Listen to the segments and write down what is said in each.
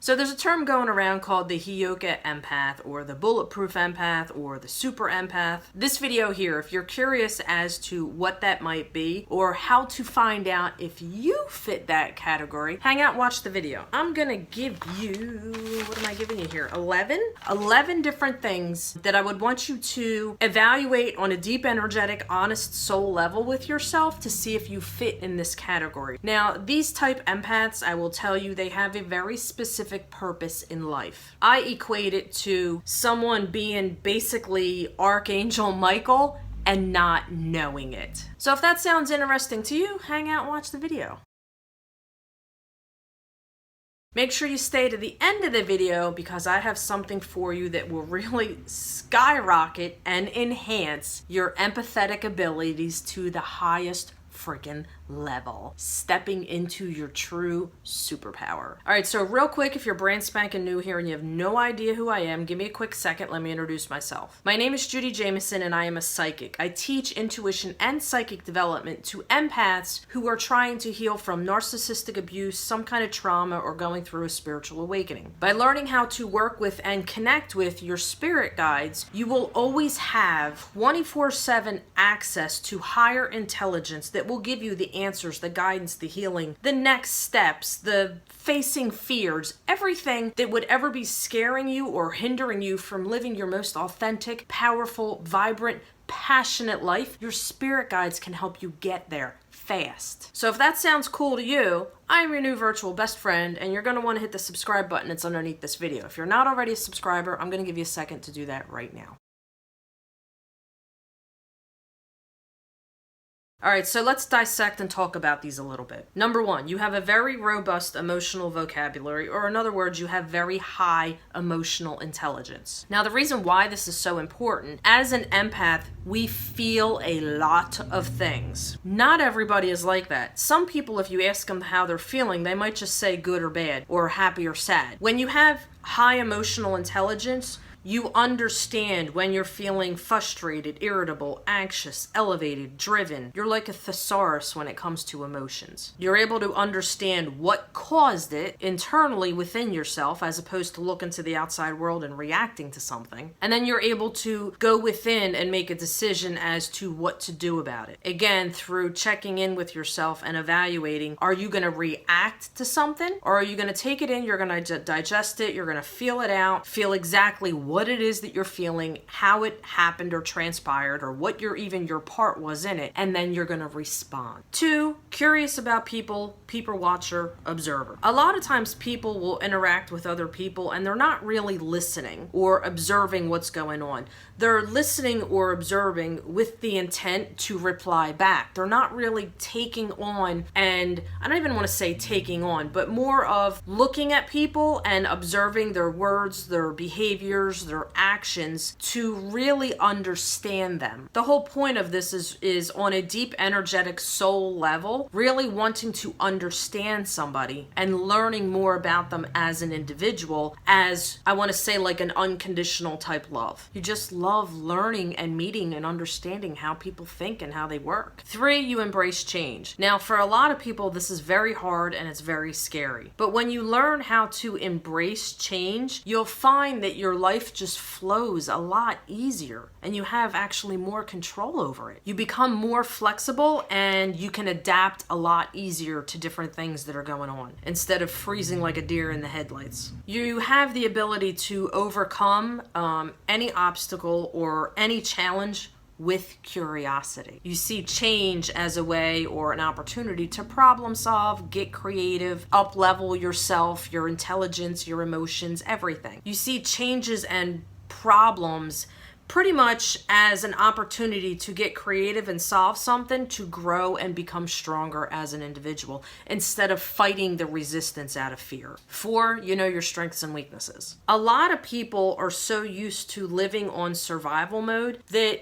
So there's a term going around called the Heyoka Empath, or the bulletproof empath, or the super empath. This video here, if you're curious as to what that might be or how to find out if you fit that category, hang out and watch the video. I'm gonna give you, what am I giving you here? 11 different things that I would want you to evaluate on a deep, energetic, honest soul level with yourself to see if you fit in this category. Now, these type empaths, I will tell you, they have a very specific purpose in life. I equate it to someone being basically Archangel Michael and not knowing it. So if that sounds interesting to you, hang out and watch the video. Make sure you stay to the end of the video because I have something for you that will really skyrocket and enhance your empathetic abilities to the highest freaking level, stepping into your true superpower. All right, so real quick, if you're brand spanking new here and you have no idea who I am, give me a quick second. Let me introduce myself. My name is Judi Jamieson and I am a psychic. I teach intuition and psychic development to empaths who are trying to heal from narcissistic abuse, some kind of trauma, or going through a spiritual awakening. By learning how to work with and connect with your spirit guides, you will always have 24/7 access to higher intelligence that will give you the answers, the guidance, the healing, the next steps, the facing fears, everything that would ever be scaring you or hindering you from living your most authentic, powerful, vibrant, passionate life. Your spirit guides can help you get there fast. So if that sounds cool to you, I'm your new virtual best friend, and you're going to want to hit the subscribe button that's underneath this video. If you're not already a subscriber, I'm going to give you a second to do that right now. All right, so let's dissect and talk about these a little bit. Number one, you have a very robust emotional vocabulary, or in other words, you have very high emotional intelligence. Now, the reason why this is so important, as an empath, we feel a lot of things. Not everybody is like that. Some people, if you ask them how they're feeling, they might just say good or bad, or happy or sad. When you have high emotional intelligence, you understand when you're feeling frustrated, irritable, anxious, elevated, driven. You're like a thesaurus when it comes to emotions. You're able to understand what caused it internally within yourself as opposed to looking to the outside world and reacting to something. And then you're able to go within and make a decision as to what to do about it. Again, through checking in with yourself and evaluating, are you going to react to something, or are you going to take it in, you're going to digest it, you're going to feel it out, feel exactly what it is that you're feeling, how it happened or transpired, or what your part was in it, and then you're going to respond. Two, curious about people watcher, observer. A lot of times people will interact with other people and they're not really listening or observing what's going on. They're listening or observing with the intent to reply back. They're not really taking on, and I don't even want to say taking on, but more of looking at people and observing their words, their behaviors, their actions to really understand them. The whole point of this is on a deep, energetic soul level, really wanting to understand somebody and learning more about them as an individual, as I want to say, like an unconditional type love. You just love learning and meeting and understanding how people think and how they work. Three, you embrace change. Now, for a lot of people, this is very hard and it's very scary. But when you learn how to embrace change, you'll find that your life just flows a lot easier and you have actually more control over it. You become more flexible and you can adapt a lot easier to different things that are going on instead of freezing like a deer in the headlights. You have the ability to overcome any obstacle or any challenge with curiosity. You see change as a way or an opportunity to problem solve, get creative, up level yourself, your intelligence, your emotions, everything. You see changes and problems pretty much as an opportunity to get creative and solve something, to grow and become stronger as an individual instead of fighting the resistance out of fear. 4, you know your strengths and weaknesses. A lot of people are so used to living on survival mode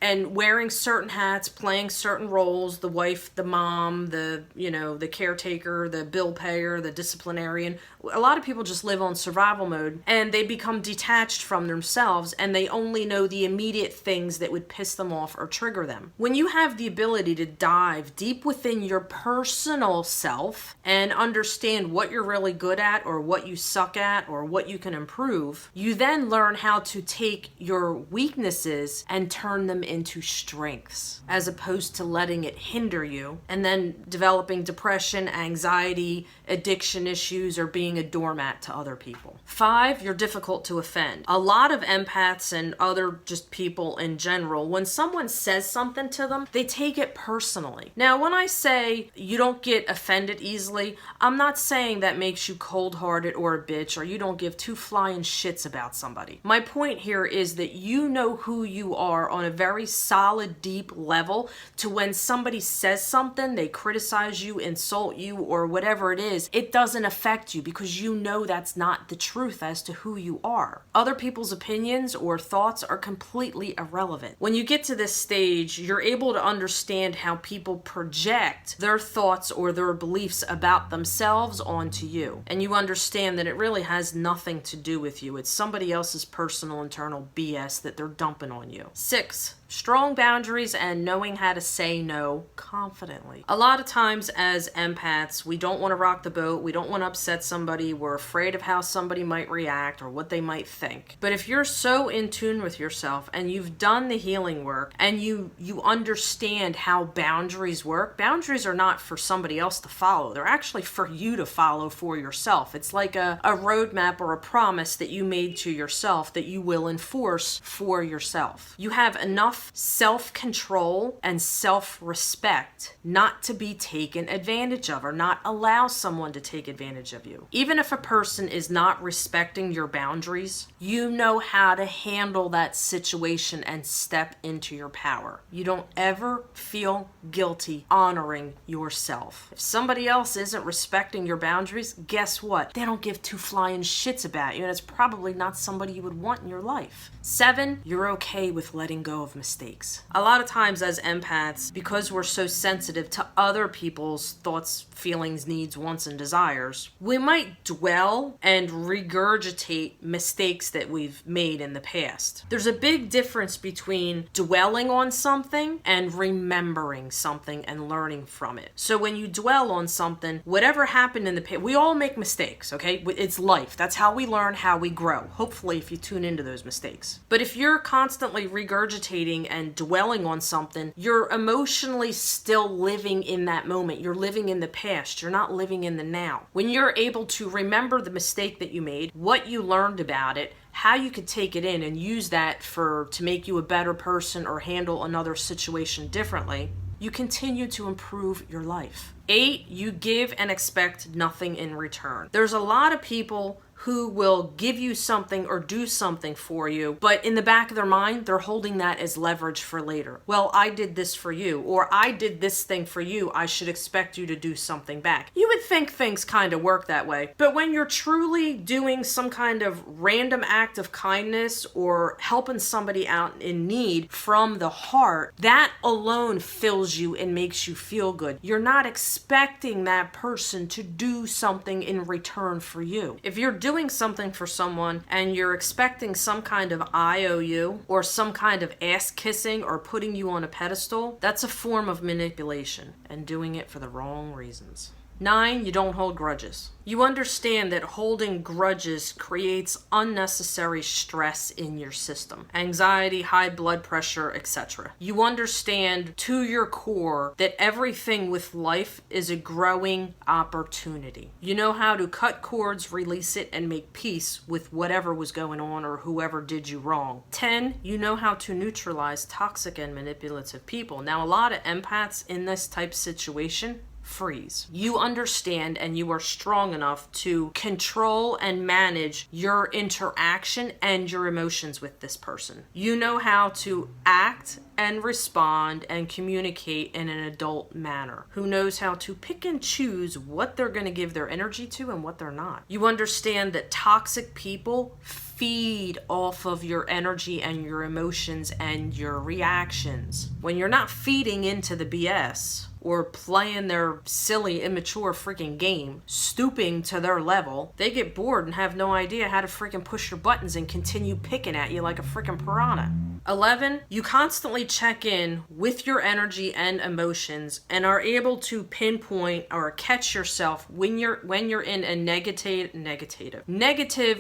and wearing certain hats, playing certain roles, the wife, the mom, the caretaker, the bill payer, the disciplinarian. A lot of people just live on survival mode and they become detached from themselves and they only know the immediate immediate things that would piss them off or trigger them. When you have the ability to dive deep within your personal self and understand what you're really good at or what you suck at or what you can improve, you then learn how to take your weaknesses and turn them into strengths, as opposed to letting it hinder you and then developing depression, anxiety, addiction issues, or being a doormat to other people. 5, you're difficult to offend. A lot of empaths and other just people in general, when someone says something to them, they take it personally. Now, when I say you don't get offended easily, I'm not saying that makes you cold-hearted or a bitch or you don't give two flying shits about somebody. My point here is that you know who you are on a very solid, deep level to when somebody says something, they criticize you, insult you, or whatever it is, it doesn't affect you because you know that's not the truth as to who you are. Other people's opinions or thoughts are completely irrelevant. When you get to this stage, you're able to understand how people project their thoughts or their beliefs about themselves onto you. And you understand that it really has nothing to do with you. It's somebody else's personal internal BS that they're dumping on you. 6, strong boundaries and knowing how to say no confidently. A lot of times as empaths, we don't want to rock the boat. We don't want to upset somebody. We're afraid of how somebody might react or what they might think. But if you're so in tune with yourself and you've done the healing work and you understand how boundaries work, boundaries are not for somebody else to follow. They're actually for you to follow for yourself. It's like a roadmap or a promise that you made to yourself that you will enforce for yourself. You have enough self-control and self-respect not to be taken advantage of or not allow someone to take advantage of you. Even if a person is not respecting your boundaries, you know how to handle that situation and step into your power. You don't ever feel guilty honoring yourself. If somebody else isn't respecting your boundaries, guess what? They don't give two flying shits about you, and it's probably not somebody you would want in your life. 7, you're okay with letting go of mistakes. A lot of times as empaths, because we're so sensitive to other people's thoughts, feelings, needs, wants, and desires, we might dwell and regurgitate mistakes that we've made in the past. There's a big difference between dwelling on something and remembering something and learning from it. So when you dwell on something, whatever happened in the past, we all make mistakes, okay? It's life. That's how we learn, how we grow. Hopefully, if you tune into those mistakes. But if you're constantly regurgitating and dwelling on something, you're emotionally still living in that moment. You're living in the past. You're not living in the now. When you're able to remember the mistake that you made, what you learned about it, how you could take it in and use that to make you a better person or handle another situation differently, you continue to improve your life. 8, you give and expect nothing in return. There's a lot of people who will give you something or do something for you, but in the back of their mind, they're holding that as leverage for later. Well, I did this for you, or I did this thing for you, I should expect you to do something back. You would think things kind of work that way, but when you're truly doing some kind of random act of kindness or helping somebody out in need from the heart, that alone fills you and makes you feel good. You're not expecting that person to do something in return for you. If you're doing something for someone and you're expecting some kind of IOU or some kind of ass kissing or putting you on a pedestal, that's a form of manipulation and doing it for the wrong reasons. 9, you don't hold grudges. You understand that holding grudges creates unnecessary stress in your system. Anxiety, high blood pressure, etc. You understand to your core that everything with life is a growing opportunity. You know how to cut cords, release it, and make peace with whatever was going on or whoever did you wrong. 10, you know how to neutralize toxic and manipulative people. Now, a lot of empaths in this type situation freeze. You understand and you are strong enough to control and manage your interaction and your emotions with this person. You know how to act and respond and communicate in an adult manner. Who knows how to pick and choose what they're going to give their energy to and what they're not. You understand that toxic people feed off of your energy and your emotions and your reactions. When you're not feeding into the BS or playing their silly, immature freaking game, stooping to their level, they get bored and have no idea how to freaking push your buttons and continue picking at you like a freaking piranha. 11, you constantly check in with your energy and emotions and are able to pinpoint or catch yourself when you're in a negative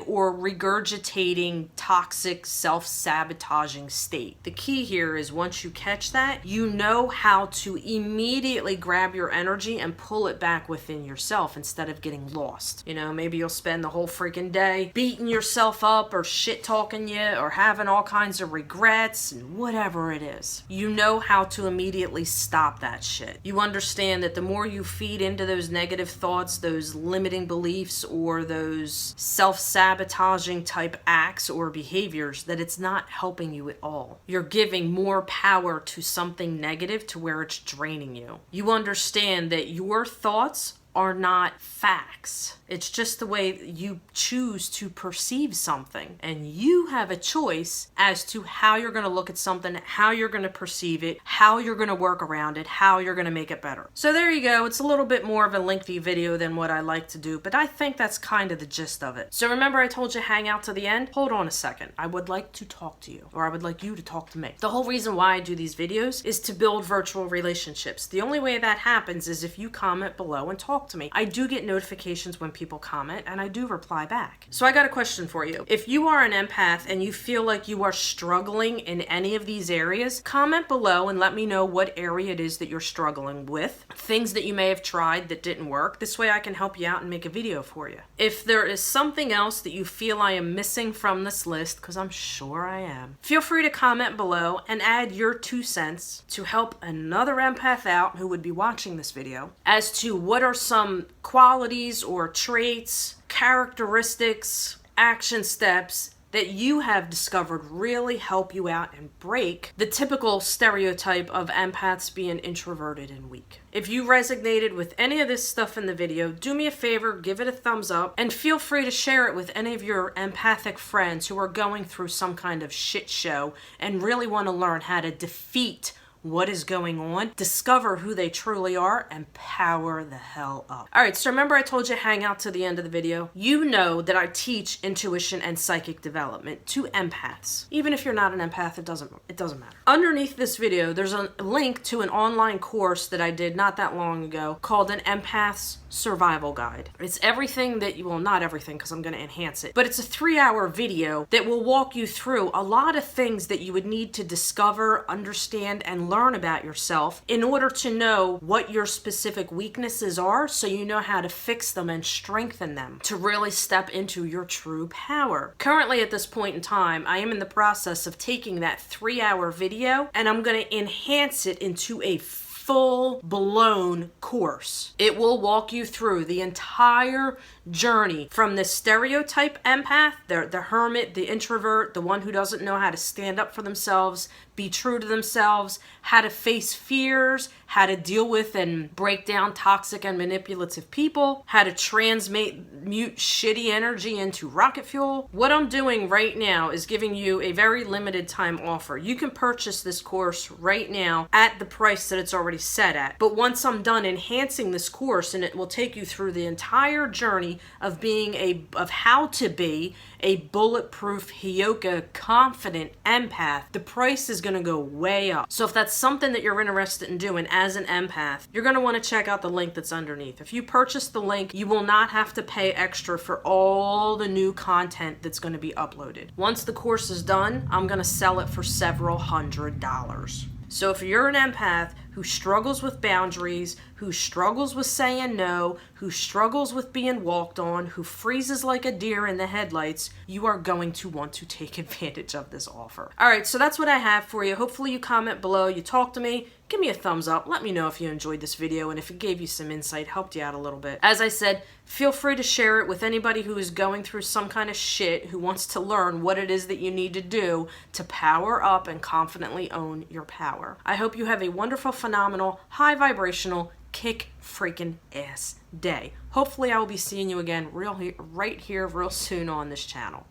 or regurgitating toxic self-sabotaging state. The key here is once you catch that, you know how to immediately grab your energy and pull it back within yourself instead of getting lost. You know, maybe you'll spend the whole freaking day beating yourself up or shit talking you or having all kinds of regrets and whatever it is. You know how to immediately stop that shit. You understand that the more you feed into those negative thoughts, those limiting beliefs, or those self-sabotaging type acts or behaviors, that it's not helping you at all. You're giving more power to something negative to where it's draining you. You understand that your thoughts are not facts. It's just the way you choose to perceive something. And you have a choice as to how you're going to look at something, how you're going to perceive it, how you're going to work around it, how you're going to make it better. So there you go. It's a little bit more of a lengthy video than what I like to do, but I think that's kind of the gist of it. So remember I told you hang out to the end? Hold on a second. I would like to talk to you, or I would like you to talk to me. The whole reason why I do these videos is to build virtual relationships. The only way that happens is if you comment below and talk to me. I do get notifications when people comment, and I do reply back. So I got a question for you. If you are an empath and you feel like you are struggling in any of these areas, comment below and let me know what area it is that you're struggling with, things that you may have tried that didn't work. This way I can help you out and make a video for you. If there is something else that you feel I am missing from this list, because I'm sure I am, feel free to comment below and add your 2 cents to help another empath out who would be watching this video as to what are some qualities or traits, characteristics, action steps that you have discovered really help you out and break the typical stereotype of empaths being introverted and weak. If you resonated with any of this stuff in the video, do me a favor, give it a thumbs up, and feel free to share it with any of your empathic friends who are going through some kind of shit show and really want to learn how to defeat what is going on, discover who they truly are, and power the hell up. Alright, so remember I told you hang out to the end of the video? You know that I teach intuition and psychic development to empaths. Even if you're not an empath, it doesn't matter. Underneath this video, there's a link to an online course that I did not that long ago called an Empath's Survival Guide. It's everything that you, well, not everything because I'm going to enhance it, but it's a 3-hour video that will walk you through a lot of things that you would need to discover, understand, and learn about yourself in order to know what your specific weaknesses are so you know how to fix them and strengthen them to really step into your true power. Currently at this point in time, I am in the process of taking that 3-hour video and I'm going to enhance it into a full-blown course. It will walk you through the entire journey from the stereotype empath, the hermit, the introvert, the one who doesn't know how to stand up for themselves, be true to themselves, how to face fears, how to deal with and break down toxic and manipulative people, how to transmute shitty energy into rocket fuel. What I'm doing right now is giving you a very limited time offer. You can purchase this course right now at the price that it's already set at. But once I'm done enhancing this course, and it will take you through the entire journey of how to be a bulletproof Heyoka confident empath, the price is going to go way up. So if that's something that you're interested in doing as an empath, you're going to want to check out the link that's underneath. If you purchase the link, you will not have to pay extra for all the new content that's going to be uploaded. Once the course is done, I'm going to sell it for several $100s. So if you're an empath who struggles with boundaries, who struggles with saying no, who struggles with being walked on, who freezes like a deer in the headlights, you are going to want to take advantage of this offer. All right, so that's what I have for you. Hopefully you comment below, you talk to me, give me a thumbs up, let me know if you enjoyed this video and if it gave you some insight, helped you out a little bit. As I said, feel free to share it with anybody who is going through some kind of shit, who wants to learn what it is that you need to do to power up and confidently own your power. I hope you have a wonderful, phenomenal, high vibrational, kick freaking ass day. Hopefully I will be seeing you again right here real soon on this channel.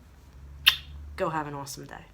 Go have an awesome day.